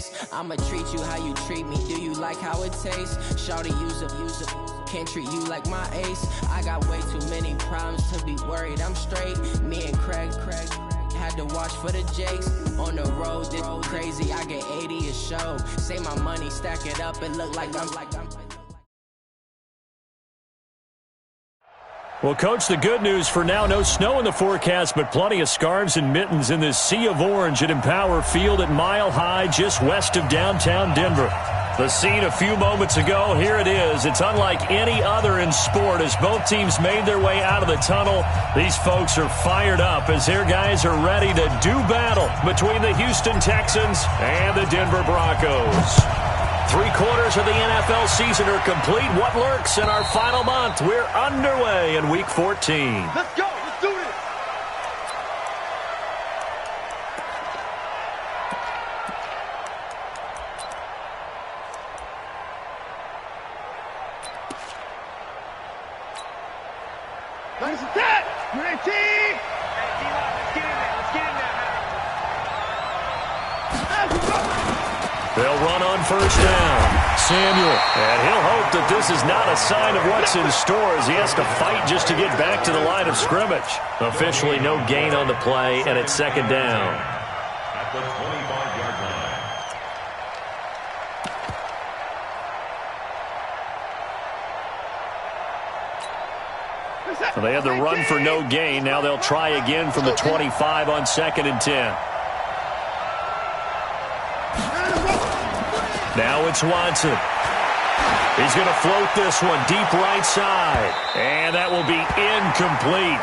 face. I'ma treat you how you treat me. Do you like how it tastes? Shawty, use up. Can't treat you like my ace. I got way too many problems to be worried. I'm straight. Me and Craig had to watch for the Jakes. On the road, this crazy. I get 80 a show. Say my money, stack it up and look like I'm. Well, Coach, the good news for now, no snow in the forecast, but plenty of scarves and mittens in this sea of orange at Empower Field at Mile High, just west of downtown Denver. The scene a few moments ago, here it is. It's unlike any other in sport as both teams made their way out of the tunnel. These folks are fired up as their guys are ready to do battle between the Houston Texans and the Denver Broncos. 3/4 of the NFL season are complete. What lurks in our final month? We're underway in Week 14. Let's go. Let's do this. Nice attack. Great team. Hey, D-Line, let's get in there. Let's get in there now. They'll run on first down. Samuel. And he'll hope that this is not a sign of what's in store as he has to fight just to get back to the line of scrimmage. Officially no gain on the play, and it's second down. At the 25-yard line. So they had the run for no gain. Now they'll try again from the 25 on 2nd and 10. Now it's Watson. He's going to float this one deep right side. And that will be incomplete.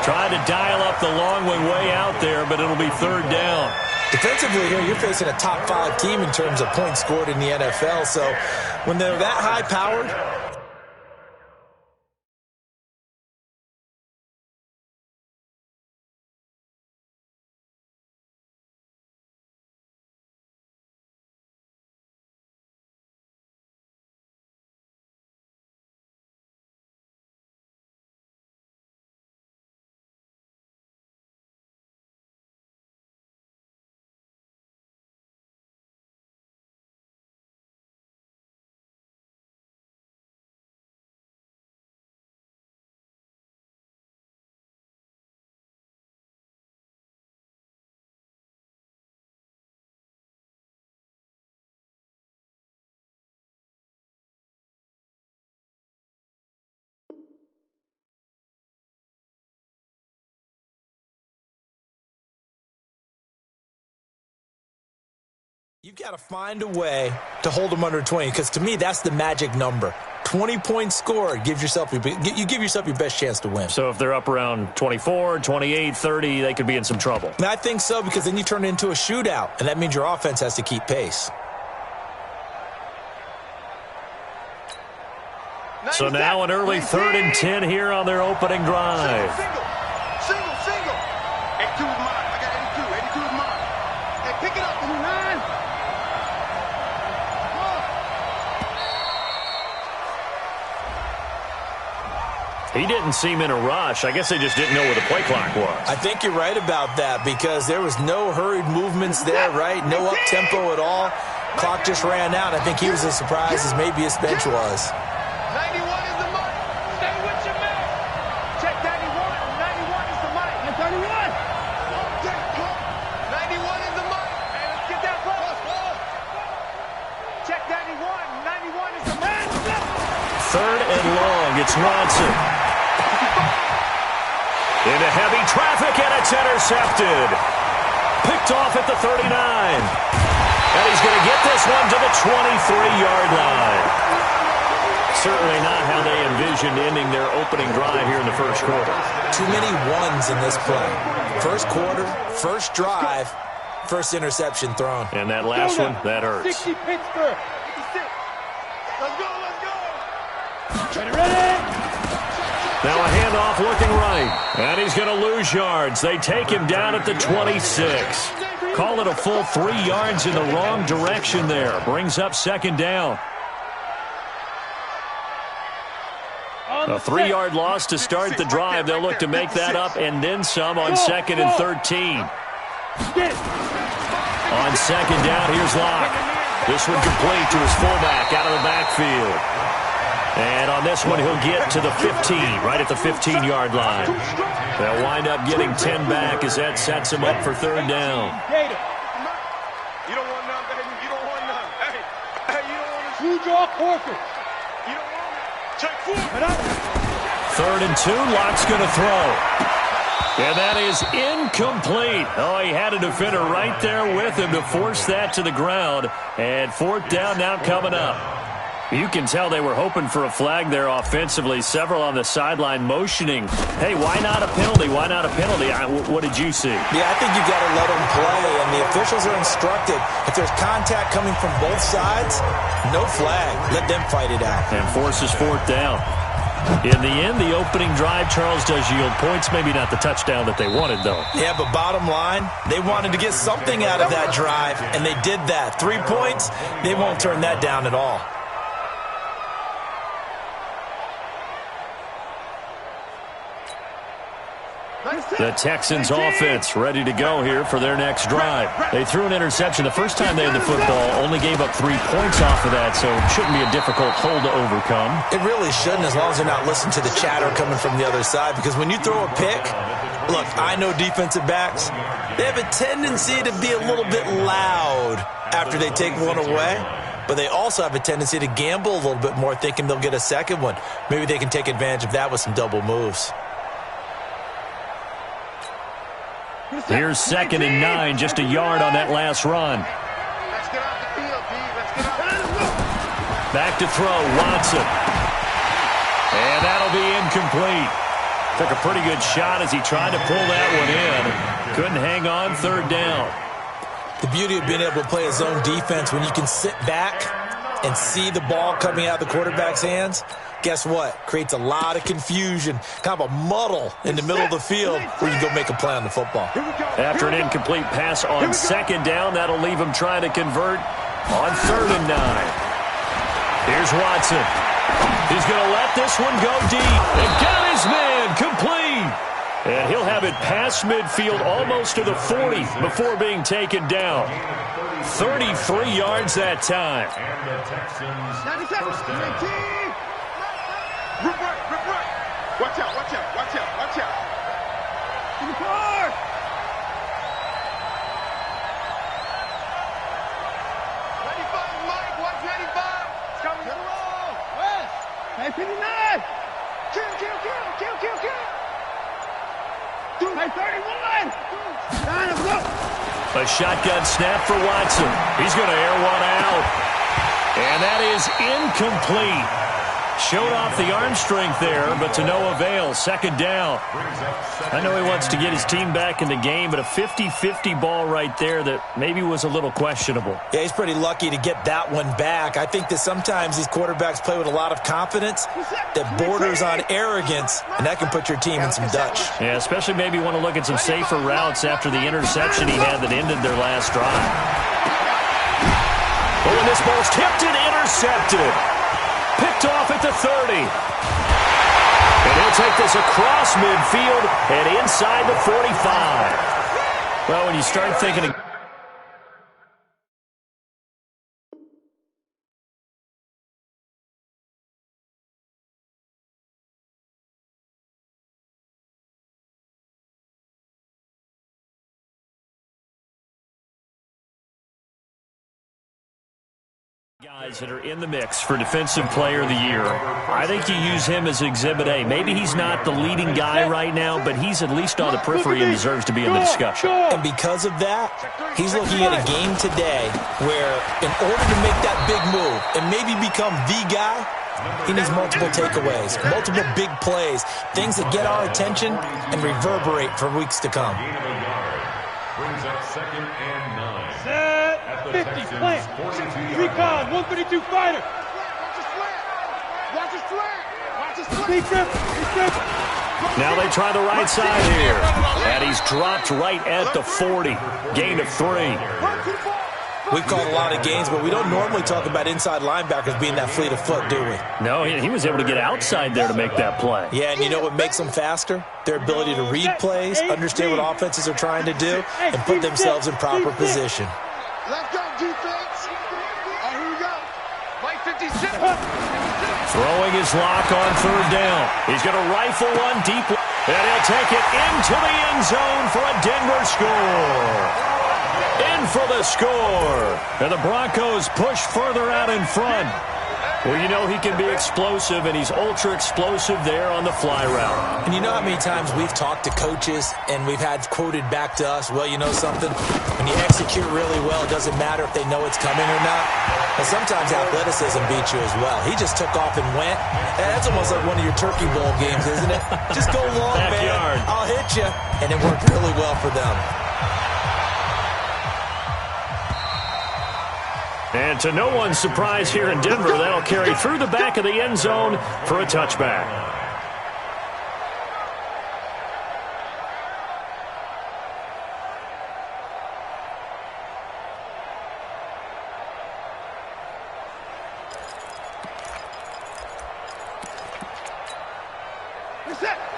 Trying to dial up the long way out there, but it'll be third down. Defensively here, you're facing a top 5 team in terms of points scored in the NFL. So when they're that high-powered, you've got to find a way to hold them under 20, because to me, that's the magic number. 20 points scored, you give yourself your best chance to win. So if they're up around 24, 28, 30, they could be in some trouble. And I think so, because then you turn it into a shootout, and that means your offense has to keep pace. So now an early 3rd and 10 here on their opening drive. Single. 82 is mine. I got 82. 82 is mine. Hey, pick it up, 9. He didn't seem in a rush. I guess they just didn't know where the play clock was. I think you're right about that, because there was no hurried movements there, right? No up-tempo at all. Clock just ran out. I think he was as surprised as maybe his bench was. 91 is the money. Stay with your man. Check 91. 91 is the money. 31. 91 is the money. Hey, let's get that close. Check 91. 91 is the man. 3rd and long. It's Watson. Into heavy traffic, and it's intercepted. Picked off at the 39. And he's going to get this one to the 23-yard line. Certainly not how they envisioned ending their opening drive here in the first quarter. Too many ones in this play. First quarter, first drive, first interception thrown. And that last one, that hurts. 60 Pittsburgh. 56. Let's go. Ready. Now a handoff looking right. And he's going to lose yards. They take him down at the 26. Call it a full 3 yards in the wrong direction there. Brings up second down. A 3-yard loss to start the drive. They'll look to make that up and then some on 2nd and 13. On second down, here's Locke. This one complete to his fullback out of the backfield. And on this one, he'll get to the 15, right at the 15-yard line. They'll wind up getting 10 back as that sets him up for third down. You don't want none, baby. You don't want none. Hey, you don't want to shoot your forfeit. You don't want it. Check 4. Third and 2, Locke's going to throw. And that is incomplete. Oh, he had a defender right there with him to force that to the ground. And fourth down now coming up. You can tell they were hoping for a flag there offensively. Several on the sideline motioning, hey, why not a penalty? Why not a penalty? What did you see? Yeah, I think you got to let them play, and the officials are instructed. If there's contact coming from both sides, no flag. Let them fight it out. And forces fourth down. In the end, the opening drive, Charles, does yield points. Maybe not the touchdown that they wanted, though. Yeah, but bottom line, they wanted to get something out of that drive, and they did that. 3 points, they won't turn that down at all. The Texans offense ready to go here for their next drive. They threw an interception the first time they had the football, only gave up 3 points off of that, so it shouldn't be a difficult hole to overcome. It really shouldn't, as long as they're not listening to the chatter coming from the other side, because when you throw a pick, look, I know defensive backs, they have a tendency to be a little bit loud after they take one away, but they also have a tendency to gamble a little bit more, thinking they'll get a second one. Maybe they can take advantage of that with some double moves. Here's 2nd and 9, just a yard on that last run. Let's get out the field, D. Let's get out. Back to throw, Watson. And that'll be incomplete. Took a pretty good shot as he tried to pull that one in. Couldn't hang on, third down. The beauty of being able to play a zone defense when you can sit back and see the ball coming out of the quarterback's hands, guess what? Creates a lot of confusion, kind of a muddle in the middle of the field where you go make a play on the football. After an incomplete pass on second down, that'll leave him trying to convert on 3rd and 9. Here's Watson. He's going to let this one go deep. And got his man complete. And he'll have it past midfield almost to the 40 before being taken down. 33 yards that time. And the Texans 97, 19. Rip right. Watch out. To the car. 95, Mike, 195. It's coming. Get along. West. Hey, 59. Kill. Hey, 31. Line up, look. A shotgun snap for Watson. He's going to air one out. And that is incomplete. Showed off the arm strength there, but to no avail. 2nd down. I know he wants to get his team back in the game, but a 50-50 ball right there that maybe was a little questionable. Yeah, he's pretty lucky to get that one back. I think that sometimes these quarterbacks play with a lot of confidence that borders on arrogance, and that can put your team in some Dutch. Yeah, especially maybe want to look at some safer routes after the interception he had that ended their last drive. Oh, and this ball's tipped and intercepted. Picked off at the 30. And he'll take this across midfield and inside the 45. Well, when you start thinking... guys that are in the mix for Defensive Player of the Year. I think you use him as Exhibit A. Maybe he's not the leading guy right now, but he's at least on the periphery and deserves to be in the discussion. And because of that, he's looking at a game today where in order to make that big move and maybe become the guy, he needs multiple takeaways, multiple big plays, things that get our attention and reverberate for weeks to come. brings up 2nd and 9. Set. 50, plant. Recon, 132 fighter. Watch his slant. Now they try the right side here. And he's dropped right at the 40. Gain of 3. We've called a lot of games, but we don't normally talk about inside linebackers being that fleet of foot, do we? No, he was able to get outside there to make that play. Yeah, and you know what makes them faster? Their ability to read plays, understand what offenses are trying to do, and put themselves in proper position. Let's go, defense. Here we go. Mike 56. Throwing his lock on third down. He's going to rifle one deep, and he'll take it into the end zone for a Denver score. In for the score. And the Broncos push further out in front. Well, you know he can be explosive, and he's ultra-explosive there on the fly route. And you know how many times we've talked to coaches and we've had quoted back to us, well, you know something? When you execute really well, it doesn't matter if they know it's coming or not. And sometimes athleticism beats you as well. He just took off and went. That's almost like one of your Turkey Bowl games, isn't it? Just go long, man. I'll hit you. And it worked really well for them. And to no one's surprise here in Denver, that'll carry through the back of the end zone for a touchback.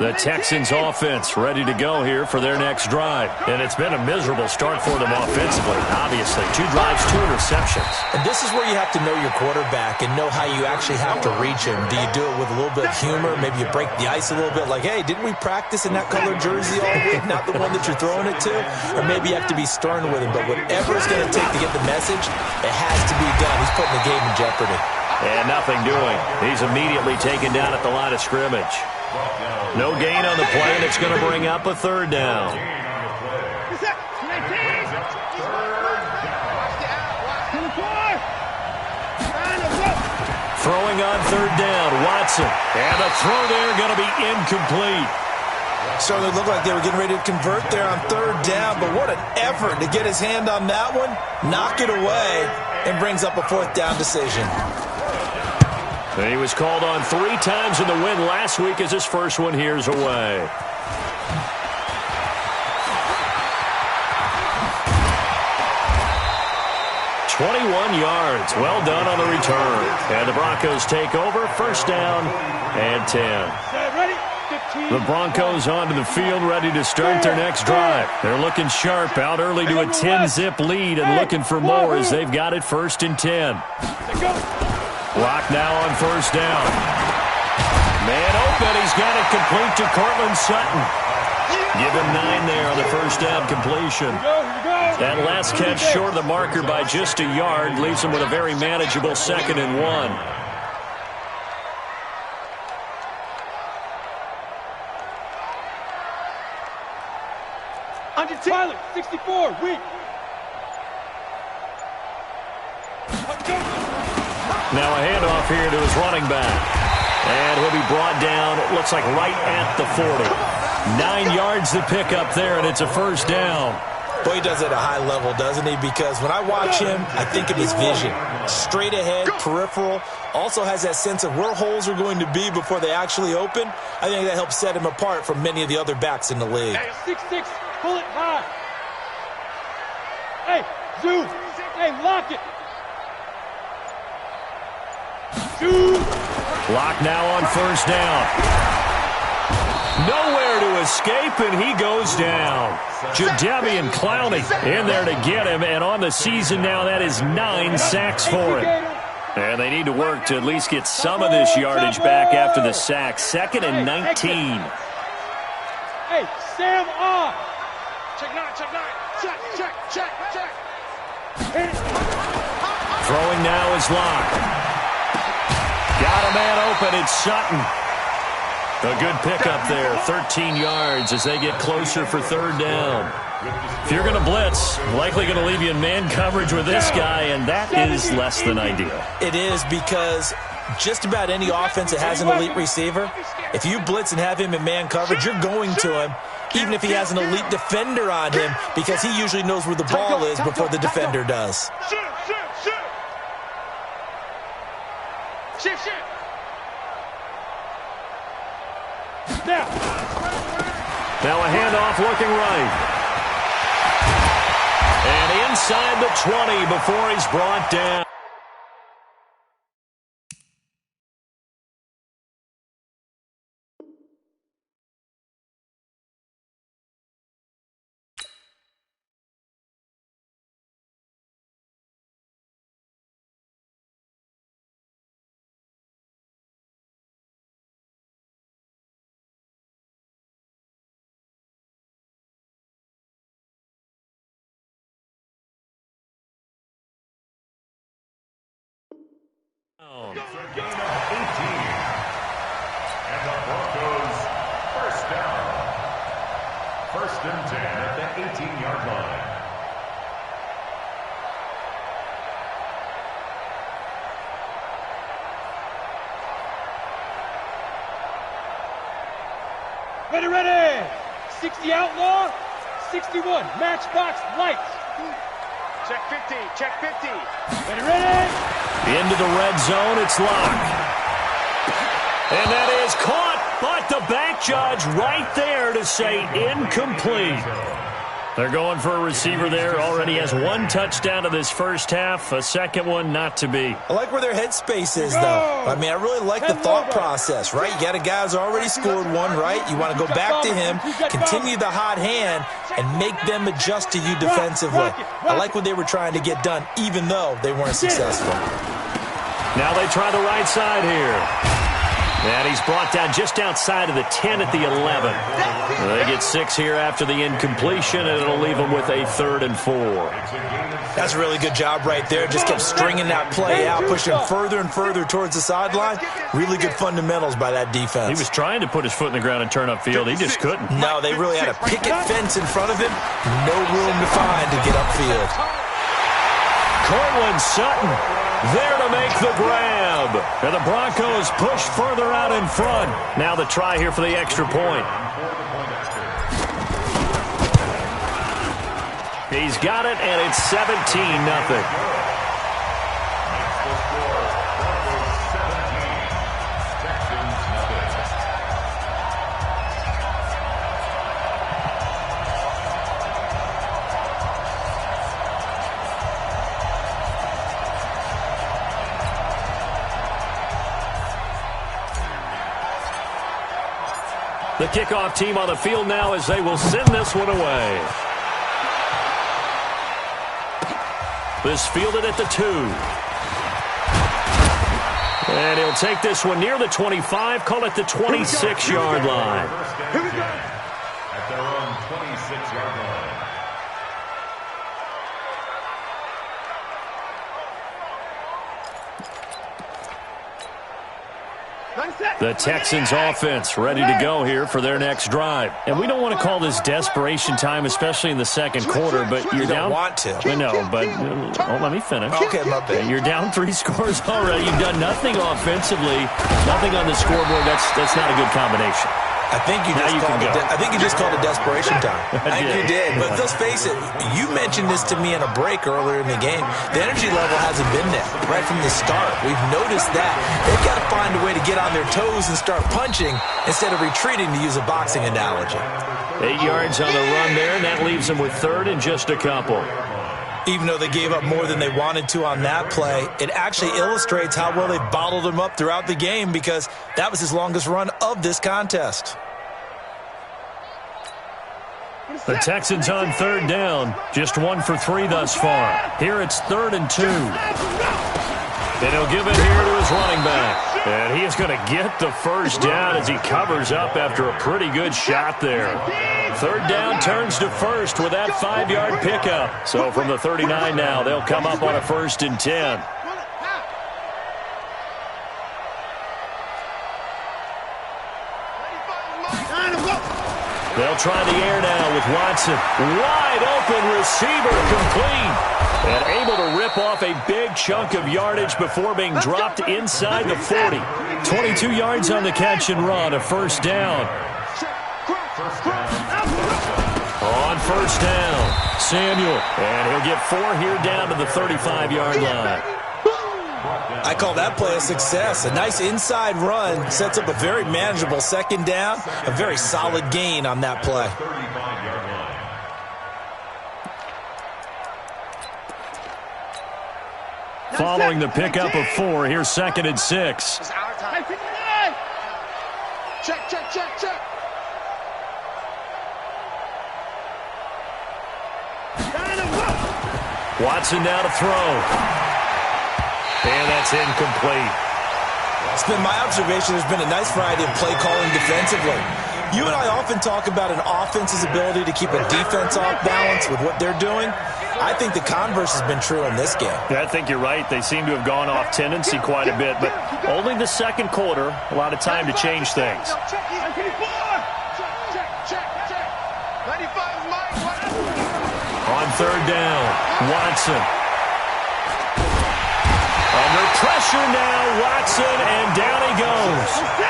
The Texans offense ready to go here for their next drive. And it's been a miserable start for them offensively, obviously. 2 drives, 2 interceptions. And this is where you have to know your quarterback and know how you actually have to reach him. Do you do it with a little bit of humor? Maybe you break the ice a little bit like, hey, didn't we practice in that colored jersey all week? Not the one that you're throwing it to? Or maybe you have to be stern with him. But whatever it's going to take to get the message, it has to be done. He's putting the game in jeopardy. And nothing doing. He's immediately taken down at the line of scrimmage. No gain on the play, and it's going to bring up a third down. Throwing on third down, Watson. And the throw there going to be incomplete. Certainly looked like they were getting ready to convert there on third down, but what an effort to get his hand on that one, knock it away, and brings up a fourth down decision. And he was called on 3 times in the win last week as his first one here's away. "21 yards. Well done on the return. And the Broncos take over. First down and 10. The Broncos onto the field ready to start their next drive. They're looking sharp, out early to a 10-zip lead and looking for more as they've got it 1st and 10. Lock now on first down. Man open. He's got it complete to Cortland Sutton. Give him 9 there on the first down completion. That last catch short of the marker by just a yard leaves him with a very manageable 2nd and 1. Pilot, 64, weak. Now a handoff here to his running back. And he'll be brought down, it looks like right at the 40. 9 yards to pick up there, and it's a first down. Boy, he does it at a high level, doesn't he? Because when I watch him, I think of his vision. Straight ahead, peripheral. Also has that sense of where holes are going to be before they actually open. I think that helps set him apart from many of the other backs in the league. Hey, 6'6", pull it high. Hey, zoom. Hey, lock it. Lock now on first down. Nowhere to escape, and he goes down. Jadeveon Clowney in there to get him, and on the season now, that is 9 sacks for him. And they need to work to at least get some of this yardage back after the sack. 2nd and 19. Hey, Sam off. Check 9, check 9. Check. Throwing now is Locke. Got a man open, it's Sutton. A good pickup there, 13 yards as they get closer for third down. If you're going to blitz, likely going to leave you in man coverage with this guy, and that is less than ideal. It is, because just about any offense that has an elite receiver, if you blitz and have him in man coverage, you're going to him, even if he has an elite defender on him, because he usually knows where the ball is before the defender does. Shift. Now a handoff looking right. And inside the 20 before he's brought down. It's a gain of 18. And the Broncos first down. 1st and 10 at the 18-yard line. Ready! 60 outlaw, 61 matchbox lights. Check 50, check 50. Ready! Into the red zone, it's locked. And that is caught, but the back judge right there to say incomplete. They're going for a receiver there. Already has 1 touchdown of this first half. A second one not to be. I like where their headspace is, though. I mean, I really like the thought process, right? You got a guy who's already scored 1, right? You want to go back to him, continue the hot hand, and make them adjust to you defensively. I like what they were trying to get done, even though they weren't successful. Now they try the right side here. And he's brought down just outside of the 10 at the 11. They get 6 here after the incompletion, and it'll leave them with a 3rd and 4. That's a really good job right there. Just kept stringing that play out, pushing further and further towards the sideline. Really good fundamentals by that defense. He was trying to put his foot in the ground and turn upfield. He just couldn't. No, they really had a picket fence in front of him. No room to find to get upfield. Cortland Sutton there to make the grab. And the Broncos push further out in front. Now the try here for the extra point. He's got it, and it's 17-0. The kickoff team on the field now as they will send this one away. This fielded at the 2. And he'll take this one near the 25, call it the 26-yard line. Here we go. At their own 26-yard line. The Texans offense ready to go here for their next drive. And we don't want to call this desperation time, especially in the second quarter, but you're down. You don't want to. I know, but let me finish. Okay, my bad. You're down 3 scores already. You've done nothing offensively, nothing on the scoreboard. That's not a good combination. I think you just called it desperation time. I think you did. But let's face it, you mentioned this to me in a break earlier in the game. The energy level hasn't been there right from the start. We've noticed that. They've got to find a way to get on their toes and start punching instead of retreating, to use a boxing analogy. 8 yards on the run there, and that leaves them with 3rd and just a couple. Even though they gave up more than they wanted to on that play, it actually illustrates how well they bottled them up throughout the game, because that was his longest run of this contest. The Texans on 3rd down, just 1 for 3 thus far. Here it's 3rd and 2. And he'll give it here to his running back. And he is going to get the first down as he covers up after a pretty good shot there. 3rd down turns to 1st with that 5-yard pickup. So from the 39 now, they'll come up on a 1st and 10. They'll try the air now with Watson. Wide open receiver, complete. And able to rip off a big chunk of yardage before being dropped inside the 40. 22 yards on the catch and run, a 1st down. On 1st down, Samuel. And he'll get 4 here down to the 35-yard line. I call that play a success. A nice inside run sets up a very manageable 2nd down. A very solid gain on that play. Following the pickup of 4, here's 2nd and 6. Check. Watson now to throw. And that's incomplete. It's been my observation there's been a nice variety of play calling defensively. You and I often talk about an offense's ability to keep a defense off balance with what they're doing. I think the converse has been true in this game. Yeah, I think you're right. They seem to have gone off tendency quite a bit, but only the second quarter, a lot of time to change things. On third down, Watson. Under pressure now, Watson, and down he goes.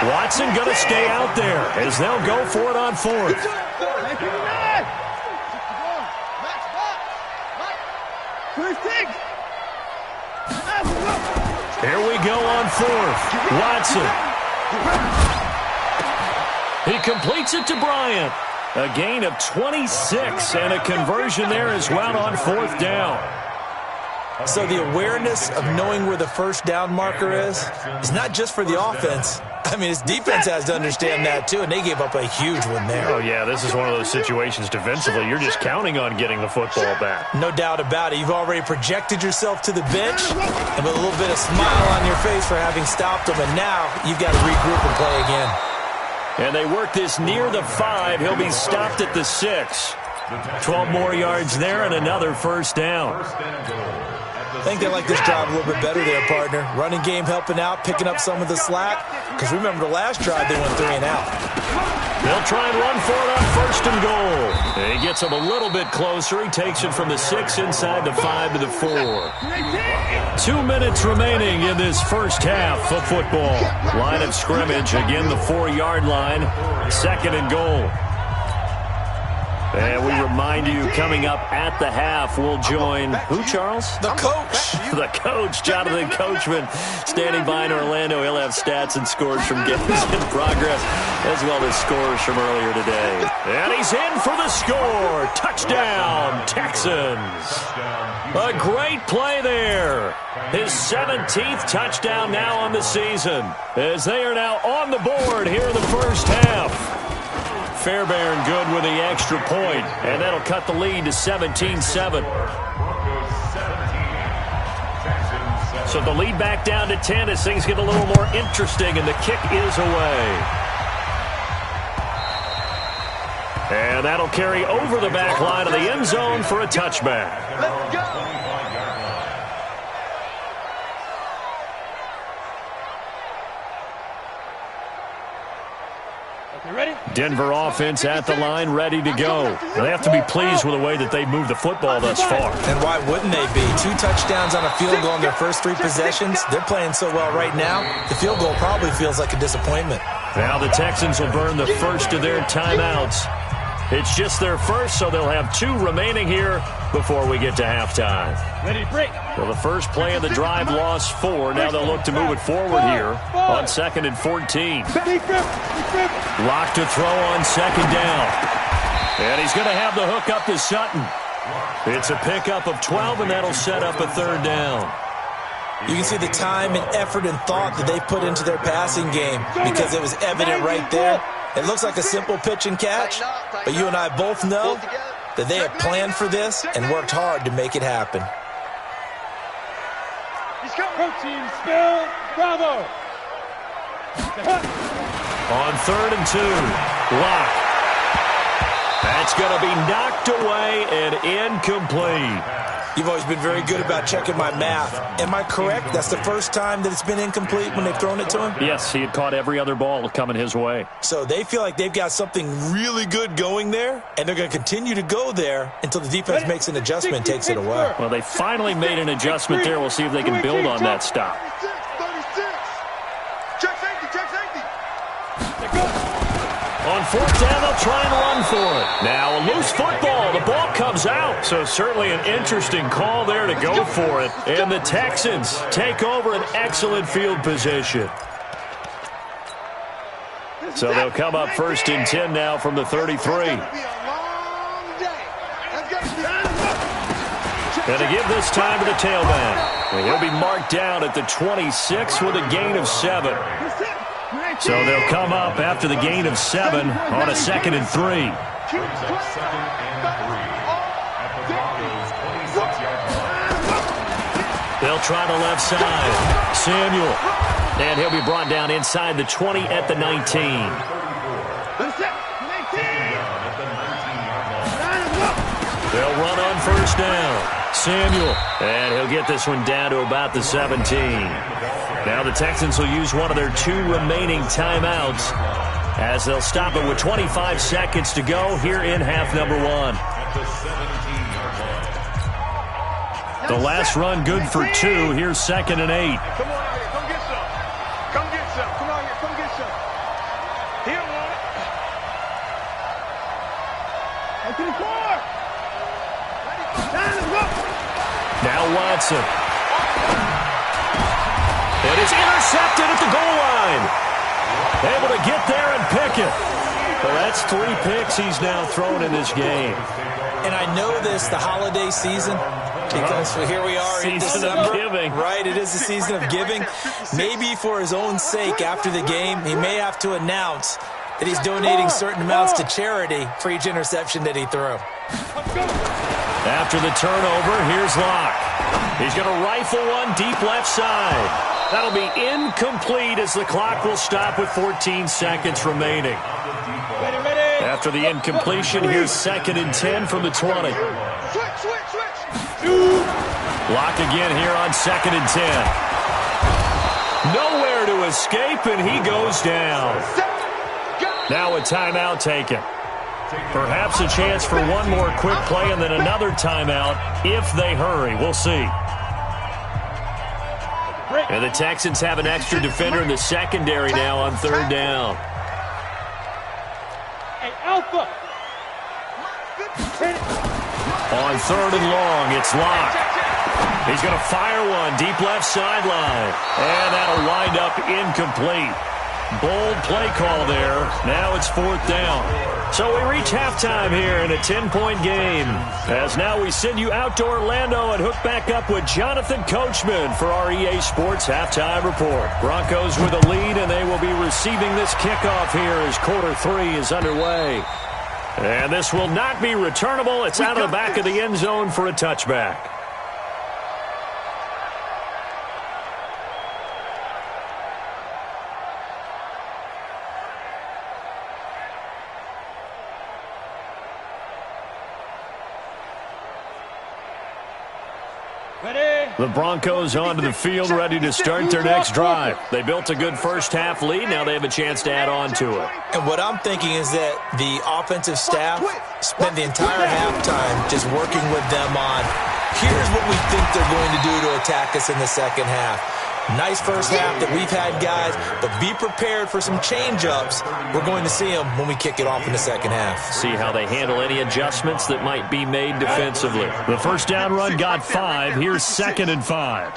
Watson going to stay out there as they'll go for it on fourth. Here we go on fourth. Watson. He completes it to Bryant. A gain of 26 and a conversion there as well on fourth down. So the awareness of knowing where the first down marker is not just for the offense. I mean, his defense has to understand that, too, and they gave up a huge one there. Oh, yeah, this is one of those situations defensively. You're just counting on getting the football back. No doubt about it. You've already projected yourself to the bench, and with a little bit of smile on your face for having stopped them, and now you've got to regroup and play again. And they work this near the 5. He'll be stopped at the 6. 12 more yards there and another first down. I think they like this drive a little bit better there, partner. Running game helping out, picking up some of the slack. Because remember, the last drive they went 3 and out. They'll try and run for it on first and goal. And he gets him a little bit closer. He takes it from the 6 inside the 5 to the 4. 2 minutes remaining in this first half of football. Line of scrimmage, again the 4-yard line. Second and goal. And we remind you, coming up at the half, we'll join who, Charles? The coach. The coach, Jonathan Coachman, standing by in Orlando. He'll have stats and scores from games in progress, as well as scores from earlier today. And he's in for the score. Touchdown, Texans. A great play there. His 17th touchdown now on the season, as they are now on the board here in the first half. Fairbairn good with the extra point, and that'll cut the lead to 17-7. So the lead back down to 10 as things get a little more interesting, and the kick is away. And that'll carry over the back line of the end zone for a touchback. Let's go. Denver offense at the line, ready to go. They have to be pleased with the way that they've moved the football thus far. And why wouldn't they be? 2 touchdowns on a field goal in their first 3 possessions. They're playing so well right now, the field goal probably feels like a disappointment. Now the Texans will burn the first of their timeouts. It's just their first, so they'll have 2 remaining here before we get to halftime. Ready, break. Well, the first play of the drive lost 4. Now they'll look to move it forward here on 2nd and 14. Lock to throw on 2nd down. And he's going to have the hook up to Sutton. It's a pickup of 12, and that'll set up a 3rd down. You can see the time and effort and thought that they put into their passing game because it was evident right there. It looks like a simple pitch and catch, but you and I both know that they have planned for this and worked hard to make it happen. Protein spill, bravo. On 3rd and 2, Lock. That's going to be knocked away and incomplete. You've always been very good about checking my math. Am I correct? That's the first time that it's been incomplete when they've thrown it to him? Yes, he had caught every other ball coming his way. So they feel like they've got something really good going there, and they're going to continue to go there until the defense makes an adjustment and takes it away. Well, they finally made an adjustment there. We'll see if they can build on that stop. 36. Check safety. On 4th down, they'll try and run for it. Now, a loose football. The ball comes out. So certainly an interesting call there to go for it. And the Texans take over an excellent field position. So they'll come up 1st and 10 now from the 33. And to give this time to the tailback. And he'll be marked down at the 26 with a gain of 7. So they'll come up after the gain of 7 on a 2nd and 3. They'll try the left side. Samuel. And he'll be brought down inside the 20 at the 19. They'll run on 1st first down. Samuel, and he'll get this one down to about the 17. Now the Texans will use one of their 2 remaining timeouts as they'll stop it with 25 seconds to go here in half number 1. The last run good for 2. Here's 2nd and 8. Come on out here. Come get some. Come get some. Come out here. Come get some. He don't want it. Go to the car. Now Watson. It is intercepted at the goal line. Able to get there and pick it. Well, that's 3 picks he's now thrown in this game. And I know this, the holiday season, because here we are in December. Of giving. Right, it is the season of giving. Maybe for his own sake after the game, he may have to announce that he's donating certain amounts to charity for each interception that he threw. After the turnover, here's Locke. He's going to rifle one deep left side. That'll be incomplete as the clock will stop with 14 seconds remaining. After the incompletion, here's 2nd and 10 from the 20. Locke again here on 2nd and 10. Nowhere to escape, and he goes down. Now a timeout taken. Perhaps a chance for one more quick play and then another timeout if they hurry. We'll see. And the Texans have an extra defender in the secondary now on 3rd down. Hey, Alpha. On 3rd and long, it's Locke. He's going to fire one deep left sideline. And that'll wind up incomplete. Bold play call there. Now it's 4th down. So we reach halftime here in a 10-point game. As now we send you out to Orlando and hook back up with Jonathan Coachman for our EA Sports Halftime Report. Broncos with a lead, and they will be receiving this kickoff here as quarter 3 is underway. And this will not be returnable. It's out of the back of the end zone for a touchback. The Broncos onto the field, ready to start their next drive. They built a good first-half lead. Now they have a chance to add on to it. And what I'm thinking is that the offensive staff spent the entire halftime just working with them on, here's what we think they're going to do to attack us in the second half. Nice first half that we've had, guys, but be prepared for some change-ups. We're going to see them when we kick it off in the second half. See how they handle any adjustments that might be made defensively. The first down run got 5. Here's 2nd and 5.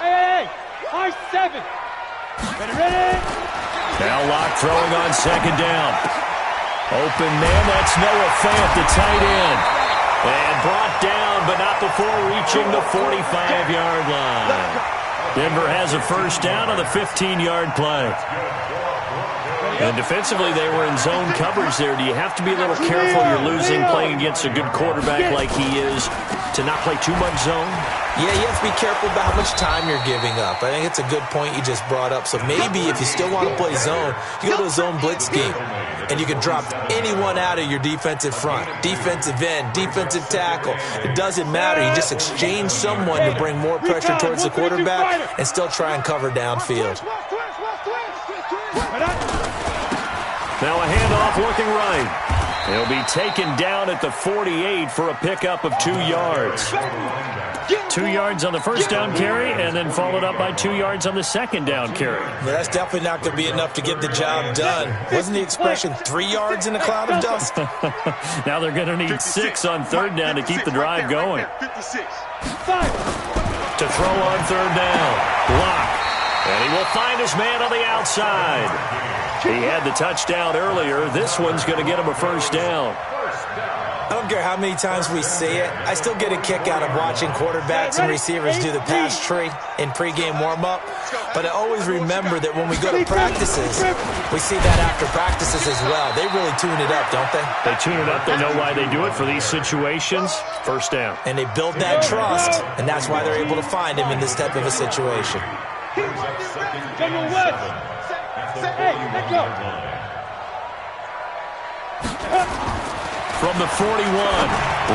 Hey, R7. Ready? Now Locke throwing on 2nd down. Open man, that's Noah Fant, the tight end. And brought down, but not before reaching the 45-yard line. Denver has a first down on the 15-yard play. And defensively, they were in zone coverage there. Do you have to be a little careful? You're losing playing against a good quarterback like he is to not play too much zone? Yeah, you have to be careful about how much time you're giving up. I think it's a good point you just brought up. So maybe if you still want to play zone, you go to a zone blitz scheme. And you can drop anyone out of your defensive front, defensive end, defensive tackle. It doesn't matter. You just exchange someone to bring more pressure towards the quarterback and still try and cover downfield. Now a handoff looking right. He'll be taken down at the 48 for a pickup of 2 yards. 2 yards on the first down carry, and then followed up by 2 yards on the second down carry. Well, that's definitely not going to be enough to get the job done. Wasn't the expression 3 yards in a cloud of dust? Now they're going to need 6 on 3rd down to keep the drive going. To throw on 3rd down. Locke. And he will find his man on the outside. He had the touchdown earlier. This one's going to get him a first down. I don't care how many times we see it. I still get a kick out of watching quarterbacks and receivers do the pass tree in pregame warm-up. But I always remember that when we go to practices, we see that after practices as well. They really tune it up, don't they? They tune it up. They know why they do it for these situations. First down. And they build that trust, and that's why they're able to find him in this type of a situation. General West. Hey, let go. From the 41,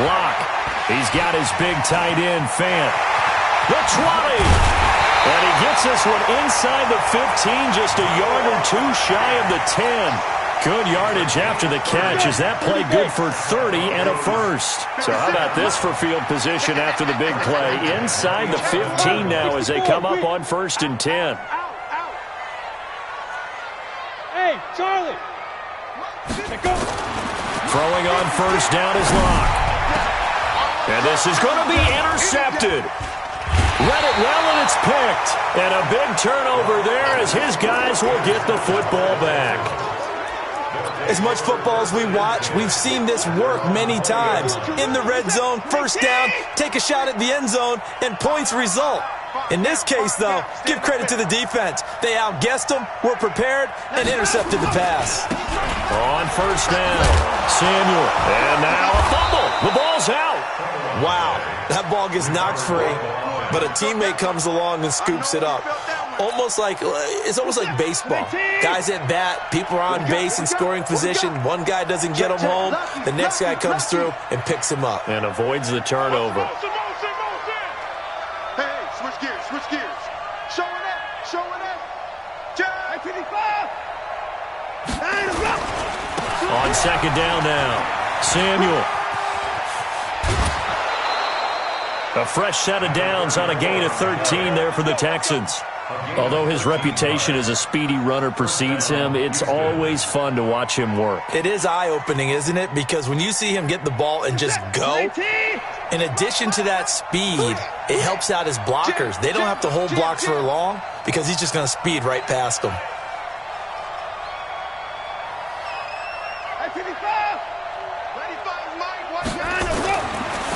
Locke. He's got his big tight end, Fant. The 20. And he gets this one inside the 15, just a yard or two shy of the 10. Good yardage after the catch as that play good for 30 and a first. So how about this for field position after the big play? Inside the 15 now as they come up on 1st and 10. Hey, Charlie. Throwing on 1st down is Locke. And this is going to be intercepted. Read it well, and it's picked. And a big turnover there as his guys will get the football back. As much football as we watch, we've seen this work many times. In the red zone, 1st down, take a shot at the end zone, and points result. In this case, though, give credit to the defense. They outguessed them, were prepared, and intercepted the pass. On 1st down, Samuel. And now a fumble. The ball's out. Wow, that ball gets knocked free, but a teammate comes along and scoops it up. It's almost like baseball. Guys at bat, people are on base in scoring position. One guy doesn't get him home. The next guy comes through and picks him up. And avoids the turnover. Hey, switch gears. Showing it. Jack. 55. On 2nd down now, Samuel. A fresh set of downs on a gain of 13 there for the Texans. Although his reputation as a speedy runner precedes him, it's always fun to watch him work. It is eye-opening, isn't it? Because when you see him get the ball and just go, in addition to that speed, it helps out his blockers. They don't have to hold blocks for long because he's just going to speed right past them.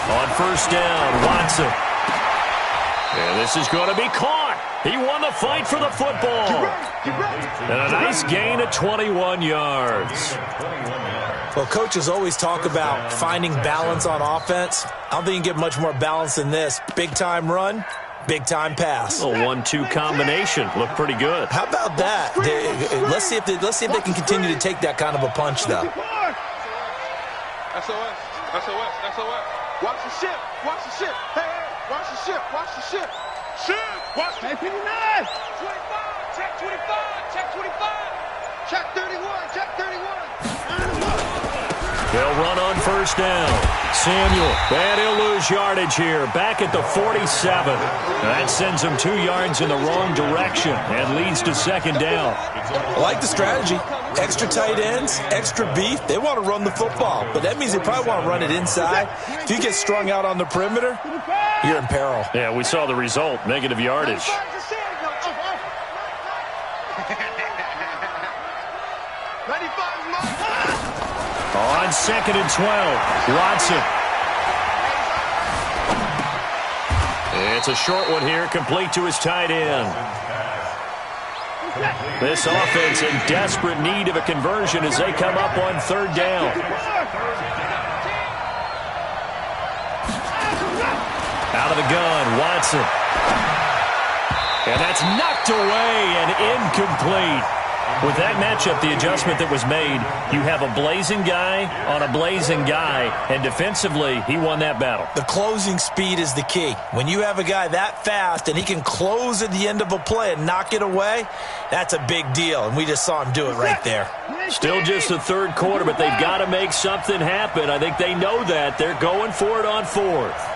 On 1st down, Watson. And this is going to be caught. He won the fight for the football. And a nice gain of 21 yards. Well, coaches always talk about finding balance on offense. I don't think you can get much more balance than this. Big-time run, big-time pass. A 1-2 combination. Looked pretty good. How about that? Let's see if they can continue to take that kind of a punch, though. SOS. Watch the ship. Hey, watch the ship. Watch the 59. 25. Check 25. Check 31. They'll run on 1st down. Samuel, and he'll lose yardage here. Back at the 47. That sends him 2 yards in the wrong direction and leads to 2nd down. I like the strategy. Extra tight ends, extra beef. They want to run the football, but that means they probably want to run it inside. If you get strung out on the perimeter, you're in peril. Yeah, we saw the result, negative yardage. On 2nd and 12, Watson. It's a short one here, complete to his tight end. This offense in desperate need of a conversion as they come up on 3rd down. Out of the gun, Watson. And that's knocked away and incomplete. With that matchup, the adjustment that was made, you have a blazing guy on a blazing guy, and defensively, he won that battle. The closing speed is the key. When you have a guy that fast and he can close at the end of a play and knock it away, that's a big deal, and we just saw him do it right there. Still just the 3rd quarter, but they've got to make something happen. I think they know that. They're going for it on 4th.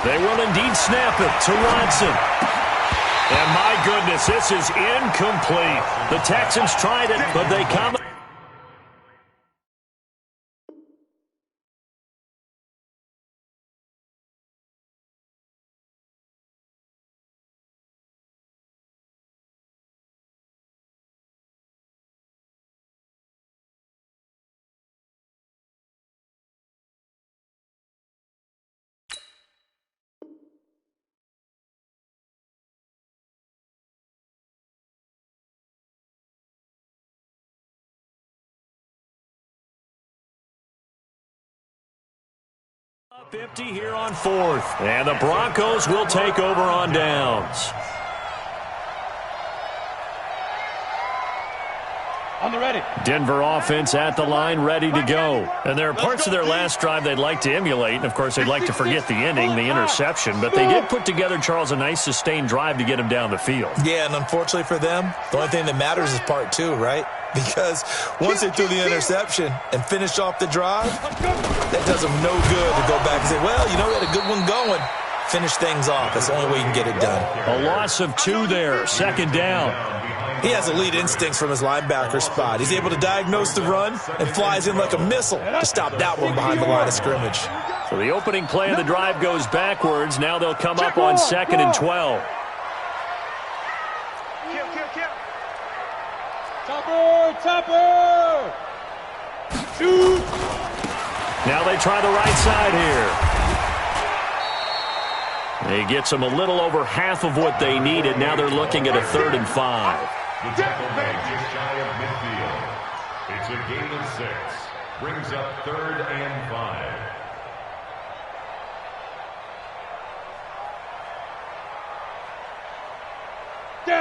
They will indeed snap it to Watson. And my goodness, this is incomplete. The Texans tried it, but they come. Up empty here on 4th, and the Broncos will take over on downs. On the ready. Denver offense at the line, ready to go. And there are parts of their last drive they'd like to emulate. And, of course, they'd like to forget the ending, the interception. But they did put together, Charles, a nice sustained drive to get him down the field. Yeah, and unfortunately for them, the only thing that matters is part two, right? Because once they threw the interception and finished off the drive, that does them no good to go back and say, well, you know, we had a good one going. Finish things off. That's the only way you can get it done. A loss of 2 there, second down. He has elite instincts from his linebacker spot. He's able to diagnose the run and flies in like a missile to stop that one behind the line of scrimmage. So the opening play of the drive goes backwards. Now they'll come up on 2nd and 12. Topper! Shoot! Now they try the right side here. He gets them a little over half of what they needed. Now they're looking at a 3rd and 5. The tackle made just shy of midfield. It's a gain of 6. Brings up 3rd and 5.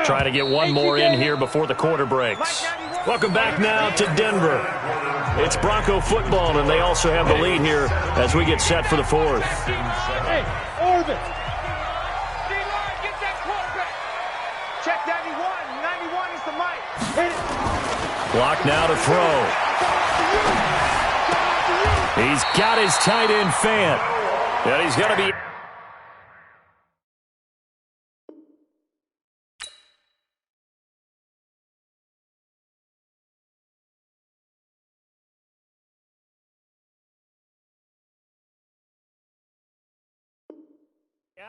Trying to get one more in here before the quarter breaks. Welcome back now to Denver. It's Bronco football, and they also have the lead here as we get set for the 4th. Hey, Orbit! Check 91. 91 is the mic. Block now to throw. He's got his tight end fan. And he's going to be...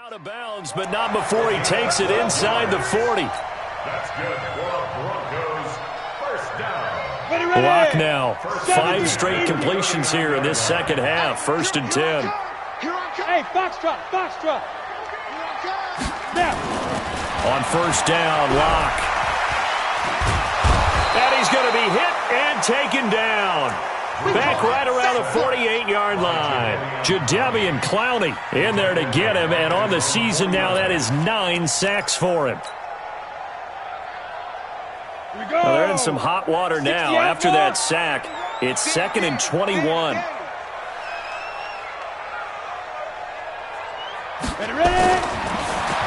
out of bounds, but not before he takes it inside the 40. That's good for Broncos. First down. Block now. 5 straight completions here in this second half. 1st and 10. Hey, Foxtrot! Foxtrot! Now! On 1st down, Locke. And he's going to be hit and taken down. Back right around the 48-yard line. Jadeveon Clowney in there to get him, and on the season now, that is 9 sacks for him. Well, they're in some hot water now. After that sack, it's 2nd and 21.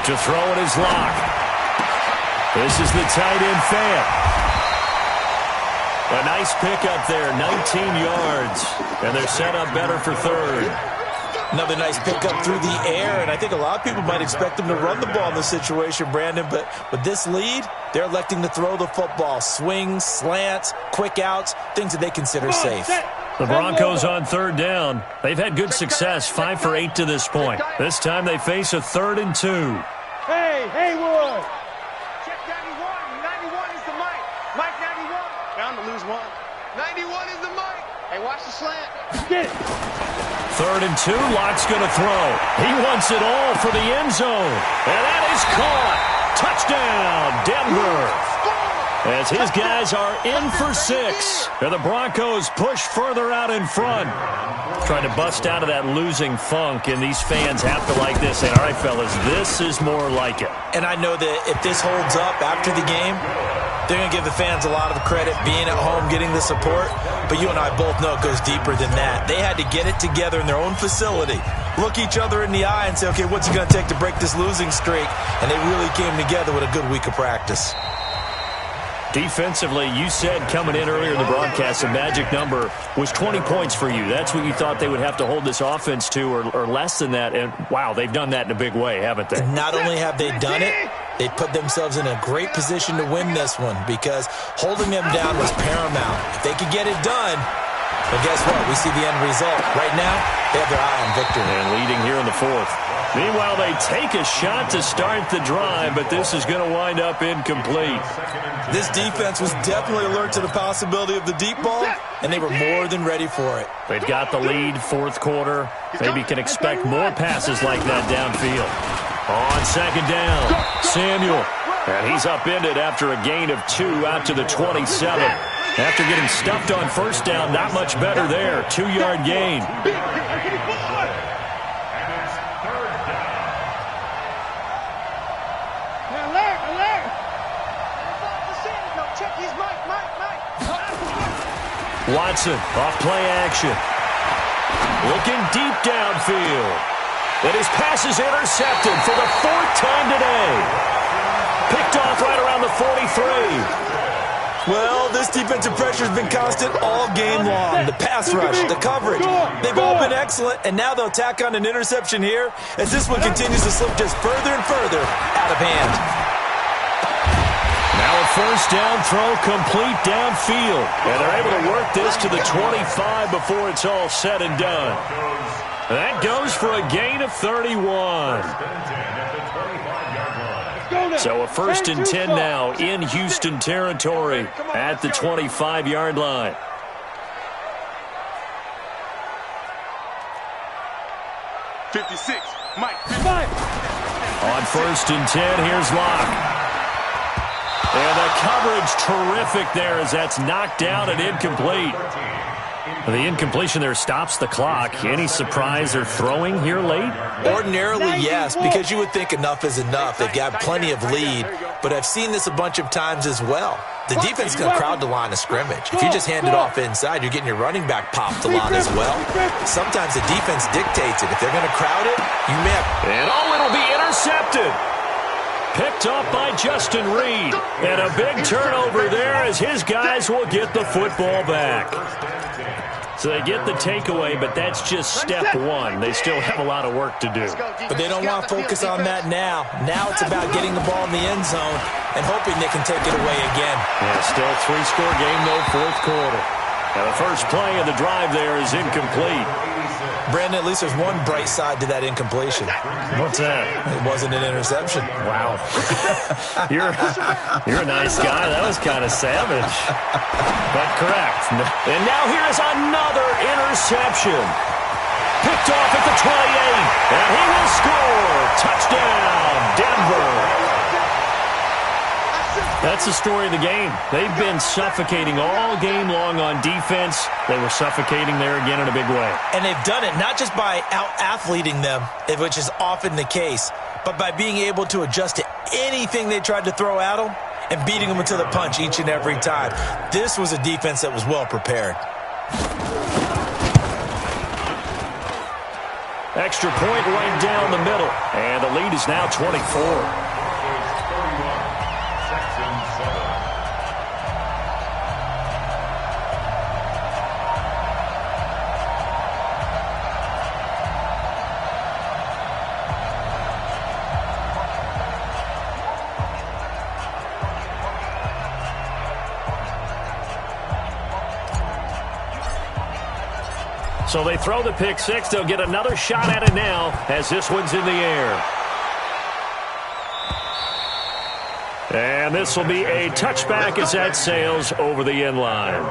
To throw it is Locke. This is the tight end fan. A nice pickup there, 19 yards. And they're set up better for 3rd. Another nice pickup through the air, and I think a lot of people might expect them to run the ball in this situation, Brandon, but with this lead, they're electing to throw the football. Swings, slants, quick outs, things that they consider safe. The Broncos on 3rd down. They've had good success, 5 for 8 to this point. This time they face a 3rd and 2. Hey, Haywood! Check 91. 91 is the mic. Mike 91. Bound to lose 1. 91 is the mic. Hey, watch the slant. Get it. 3rd and 2, Locke's going to throw. He wants it all for the end zone. And that is caught. Touchdown, Denver. As his guys are in for 6. And the Broncos push further out in front. Trying to bust out of that losing funk, and these fans have to like this. And, all right, fellas, this is more like it. And I know that if this holds up after the game, they're going to give the fans a lot of credit being at home, getting the support. But you and I both know it goes deeper than that. They had to get it together in their own facility, look each other in the eye and say, okay, what's it going to take to break this losing streak? And they really came together with a good week of practice. Defensively, you said coming in earlier in the broadcast, the magic number was 20 points for you. That's what you thought they would have to hold this offense to, or less than that. And, wow, they've done that in a big way, haven't they? Not only have they done it, they put themselves in a great position to win this one because holding them down was paramount. If they could get it done, well, guess what? We see the end result. Right now, they have their eye on victory. And leading here in the 4th. Meanwhile, they take a shot to start the drive, but this is going to wind up incomplete. This defense was definitely alert to the possibility of the deep ball, and they were more than ready for it. They've got the lead, 4th quarter. Maybe can expect more passes like that downfield. On 2nd down, Samuel. And he's upended after a gain of 2 out to the 27. After getting stuffed on 1st down, not much better there. 2-yard gain. Watson off play action. Looking deep downfield. And his pass is intercepted for the 4th time today. Picked off right around the 43. Well, this defensive pressure has been constant all game long. The pass rush, the coverage, they've all been excellent, and now they'll tack on an interception here as this one continues to slip just further and further out of hand. Now a first down throw complete downfield, and they're able to work this to the 25 before it's all said and done. That goes for a gain of 31. So a 1st and 10 now in Houston territory at the 25-yard line. Mike. On 1st and 10, here's Locke. And the coverage terrific there as that's knocked down and incomplete. The incompletion there stops the clock. Any surprise they're throwing here late? Ordinarily, yes, because you would think enough is enough. They've got plenty of lead, but I've seen this a bunch of times as well. The defense is going to crowd the line of scrimmage. If you just hand it off inside, you're getting your running back popped a lot as well. Sometimes the defense dictates it. If they're going to crowd it, you may have... And it'll be intercepted. Picked up by Justin Reed. And a big turnover there as his guys will get the football back. So they get the takeaway, but that's just step one. They still have a lot of work to do. But they don't want to focus on that now. Now it's about getting the ball in the end zone and hoping they can take it away again. Yeah, still 3-score game, though, 4th quarter. Now the first play of the drive there is incomplete. Brandon, at least there's one bright side to that incompletion. What's that? It wasn't an interception. Wow. You're a nice guy. That was kind of savage. But correct. And now here's another interception. Picked off at the 28. And he will score. Touchdown, Denver. That's the story of the game. They've been suffocating all game long on defense. They were suffocating there again in a big way. And they've done it not just by out-athleting them, which is often the case, but by being able to adjust to anything they tried to throw at them and beating them to the punch each and every time. This was a defense that was well prepared. Extra point right down the middle. And the lead is now 24. So they throw the pick six. They'll get another shot at it now as this one's in the air. And this will be a touchback as that sails over the end line.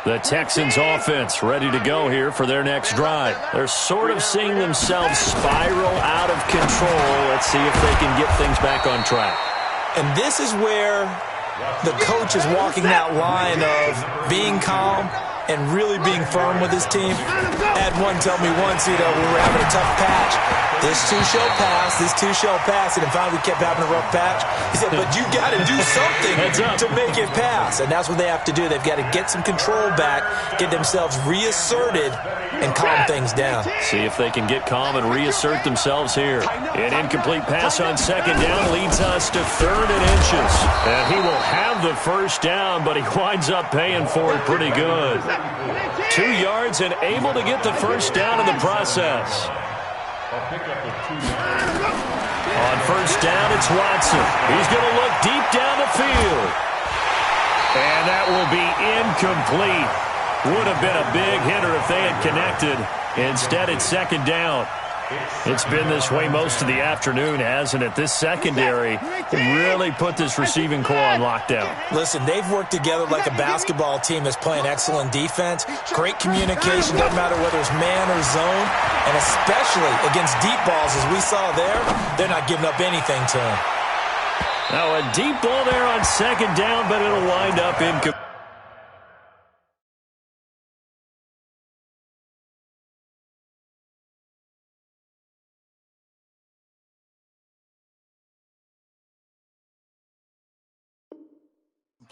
The Texans offense ready to go here for their next drive. They're sort of seeing themselves spiral out of control. Let's see if they can get things back on track. And this is where the coach is walking that line of being calm and really being firm with his team. Had one tell me once, we were having a tough patch. This too shall pass, this too shall pass. And finally we kept having a rough patch. He said, but you got to do something to make it pass. And that's what they have to do. They've got to get some control back, get themselves reasserted, and calm things down. See if they can get calm and reassert themselves here. An incomplete pass on second down leads us to 3rd and inches. And he will have the first down, but he winds up paying for it pretty good. 2 yards and able to get the first down in the process. On first down, it's Watson. He's going to look deep down the field. And that will be incomplete. Would have been a big hitter if they had connected. Instead, it's second down. It's been this way most of the afternoon, hasn't it? This secondary really put this receiving core on lockdown. Listen, they've worked together like a basketball team that's playing excellent defense. Great communication, doesn't matter whether it's man or zone. And especially against deep balls, as we saw there, they're not giving up anything to them. Now a deep ball there on second down, but it'll wind up incomplete.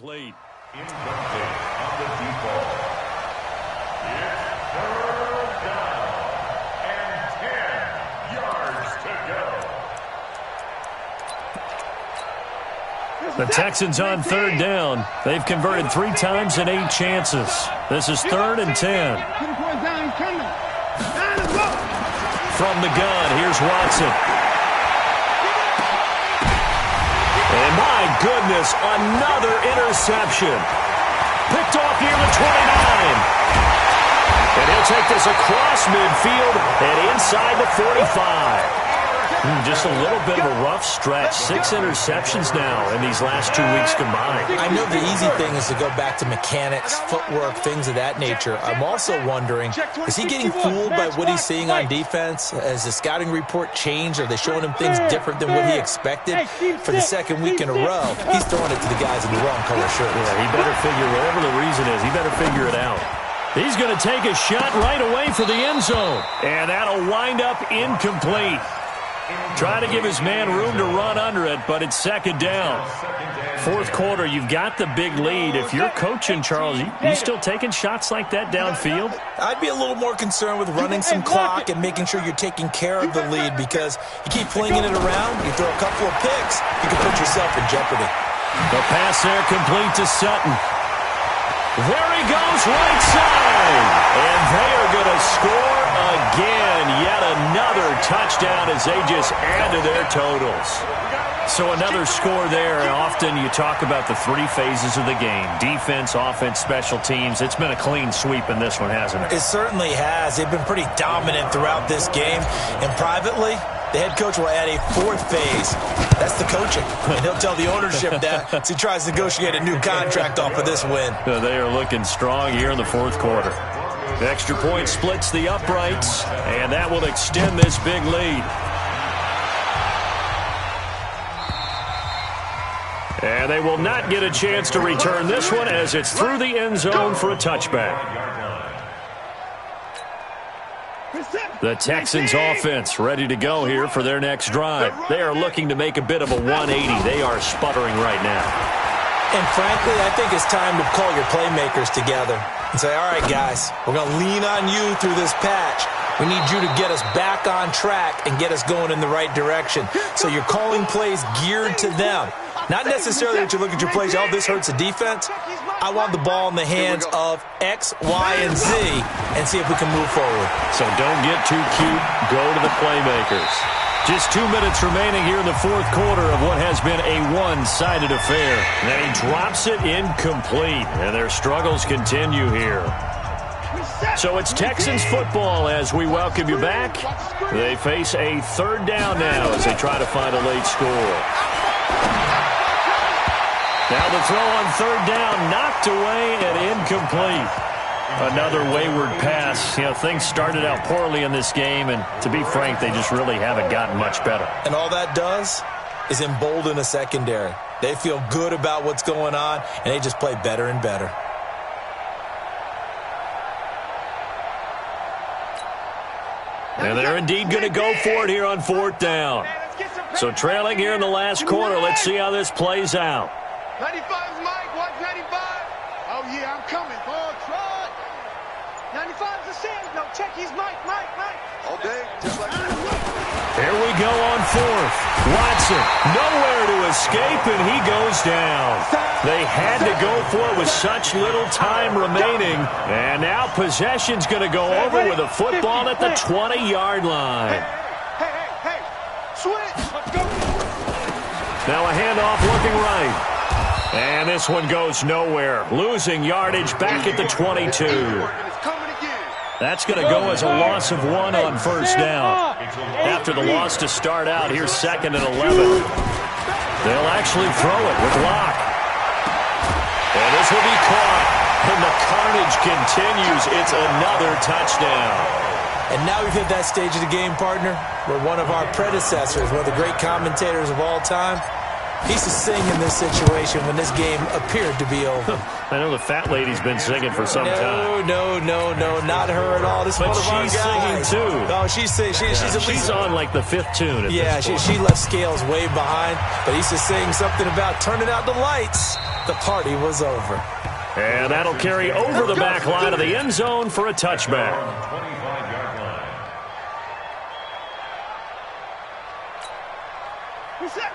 Incomplete on the deep ball. It's third down and 10 yards to go. The Texans on third down. They've converted 3 times in 8 chances. This is 3rd and 10. From the gun, here's Watson. And my goodness, another interception. Picked off near the 29. And he'll take this across midfield and inside the 45. Just a little bit of a rough stretch. 6 interceptions now in these last 2 weeks combined. I know the easy thing is to go back to mechanics, footwork, things of that nature. I'm also wondering, is he getting fooled by what he's seeing on defense? Has the scouting report changed? Are they showing him things different than what he expected? For the second week in a row, he's throwing it to the guys in the wrong color shirts. Yeah, he better figure, whatever the reason is, he better figure it out. He's going to take a shot right away for the end zone. And that'll wind up incomplete. Try to give his man room to run under it, but it's second down. Fourth quarter, you've got the big lead. If you're coaching, Charles, you still taking shots like that downfield? I'd be a little more concerned with running some clock and making sure you're taking care of the lead, because you keep flinging it around, you throw a couple of picks, you can put yourself in jeopardy. The pass there complete to Sutton. There he goes, right side. And they are going to score again. Yet another touchdown as they just add to their totals. So another score there. And often you talk about the 3 phases of the game. Defense, offense, special teams. It's been a clean sweep in this one, hasn't it? It certainly has. They've been pretty dominant throughout this game. And privately, the head coach will add a 4th phase. That's the coaching. And he'll tell the ownership that as he tries to negotiate a new contract off of this win. They are looking strong here in the fourth quarter. The extra point splits the uprights, and that will extend this big lead. And they will not get a chance to return this one as it's through the end zone for a touchback. The Texans offense ready to go here for their next drive. They are looking to make a bit of a 180. They are sputtering right now. And frankly, I think it's time to call your playmakers together and say, all right, guys, we're going to lean on you through this patch. We need you to get us back on track and get us going in the right direction. So you're calling plays geared to them. Not necessarily that you look at your plays, oh, this hurts the defense. I want the ball in the hands of X, Y, and Z and see if we can move forward. So don't get too cute. Go to the playmakers. Just 2 minutes remaining here in the fourth quarter of what has been a one-sided affair. And then he drops it incomplete, and their struggles continue here. So it's Texans football as we welcome you back. They face a 3rd down now as they try to find a late score. Now the throw on 3rd down, knocked away and incomplete. Another wayward pass. You know, things started out poorly in this game, and to be frank, they just really haven't gotten much better. And all that does is embolden a secondary. They feel good about what's going on, and they just play better and better. And they're indeed going to go for it here on 4th down. So trailing here in the last quarter, let's see how this plays out. 95's Mike, watch 95. Oh, yeah, I'm coming. Oh, try. 95's the Sam. No, check, he's Mike. All day, just like that. Here we go on 4th. Watson, nowhere to escape, and he goes down. They had to go for it with such little time remaining. And now possession's going to go over with a football at the 20-yard line. Hey, switch. Let's go. Now a handoff looking right. And this one goes nowhere. Losing yardage back at the 22. That's going to go as a loss of 1 on 1st down. After the loss to start out, here's 2nd and 11. They'll actually throw it with Locke. And this will be caught. And the carnage continues. It's another touchdown. And now we've hit that stage of the game, partner, where one of our predecessors, one of the great commentators of all time, He's to sing in this situation when this game appeared to be over. I know the fat lady's been singing for some time. No, not her at all. This but one of our she's guys. singing too. Oh, she's singing. She's on like the 5th tune. Yeah, she left Scales way behind, but he's just saying something about turning out the lights. The party was over. And that'll carry over the back line of the end zone for a touchback.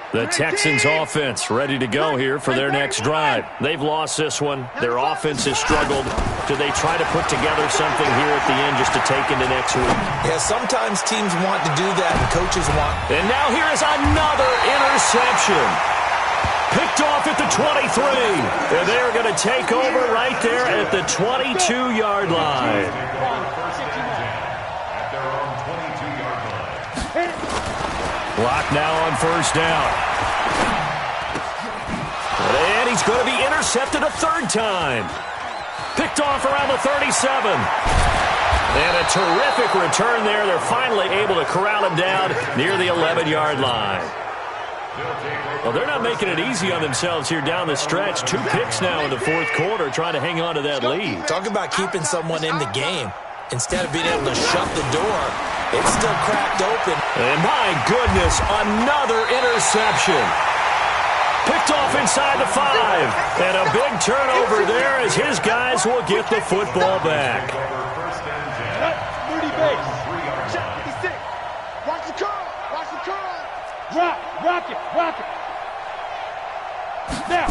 The Texans offense ready to go here for their next drive. They've lost this one. Their offense has struggled. Do they try to put together something here at the end just to take into next week? Yeah, sometimes teams want to do that and coaches want. And now here is another interception. Picked off at the 23. And they're going to take over right there at the 22-yard line. Block now on first down. And he's going to be intercepted a 3rd time. Picked off around the 37. And a terrific return there. They're finally able to corral him down near the 11-yard line. Well, they're not making it easy on themselves here down the stretch. 2 picks now in the 4th quarter, trying to hang on to that lead. Talk about keeping someone in the game. Instead of being able to shut the door, it's still cracked open. And my goodness, another interception. Picked off inside the 5. And a big turnover there as his guys will get the football back. Watch the curl. Watch the curl. Rock it. Now.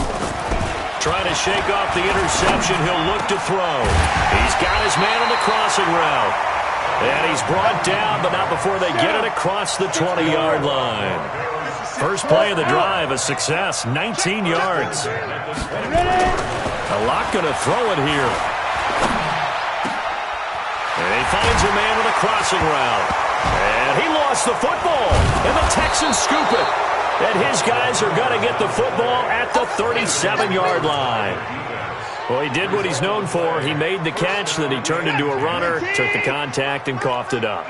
Trying to shake off the interception. He'll look to throw. He's got his man on the crossing route. And he's brought down, but not before they get it across the 20-yard line. First play of the drive, a success, 19 yards. A lot going to throw it here. And he finds a man with a crossing route. And he lost the football. And the Texans scoop it. And his guys are going to get the football at the 37-yard line. Well, he did what he's known for. He made the catch, then he turned into a runner, took the contact, and coughed it up.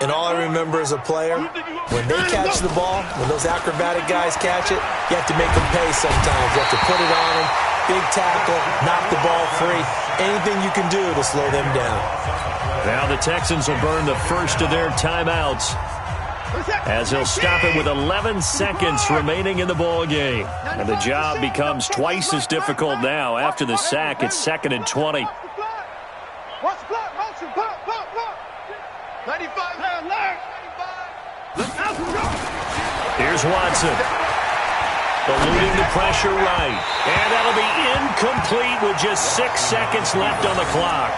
And all I remember as a player, when they catch the ball, when those acrobatic guys catch it, you have to make them pay sometimes. You have to put it on them, big tackle, knock the ball free. Anything you can do to slow them down. Now the Texans will burn the first of their timeouts, as he'll stop it with 11 seconds remaining in the ball game. And the job becomes twice as difficult now. After the sack, it's 2nd and 20. Watch the block. Motion. Block. 95. 95. Here's Watson. Eluding the pressure right. And that'll be incomplete with just 6 seconds left on the clock.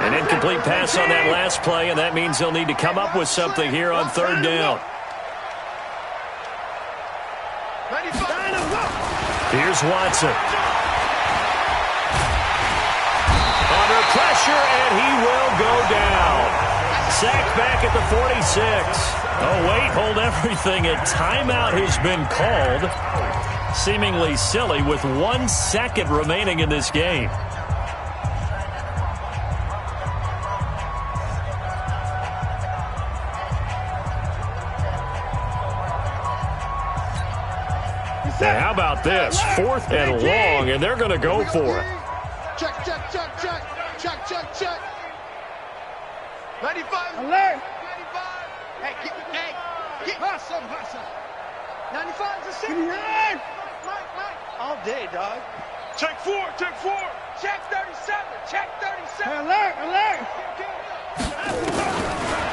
An incomplete pass on that last play, and that means they'll need to come up with something here on 3rd down. Here's Watson. Under pressure, and he will go down. Sacked back at the 46. Oh, wait, hold everything. A timeout has been called. Seemingly silly with 1 second remaining in this game. Now, how about this? 4th and long, and they're going to go for it. Check. 95. Alert. 95. Hey, get hustle. 95 is a city. Mike. All day, dog. Check 4. Check 37. Alert.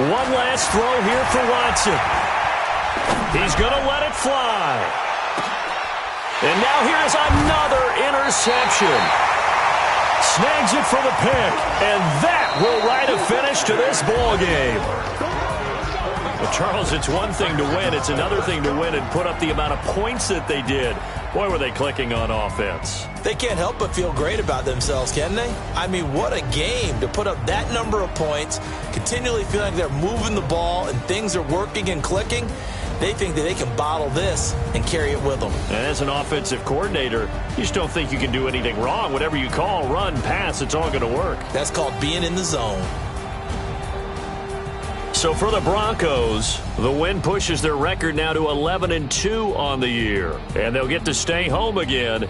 One last throw here for Watson. He's going to let it fly. And now here is another interception. Snags it for the pick, and that will write a finish to this ball game. Well, Charles, it's one thing to win. It's another thing to win and put up the amount of points that they did. Boy, were they clicking on offense. They can't help but feel great about themselves, can they? I mean, what a game to put up that number of points, continually feeling like they're moving the ball and things are working and clicking. They think that they can bottle this and carry it with them. And as an offensive coordinator, you just don't think you can do anything wrong. Whatever you call, run, pass, it's all going to work. That's called being in the zone. So for the Broncos, the win pushes their record now to 11-2 on the year. And they'll get to stay home again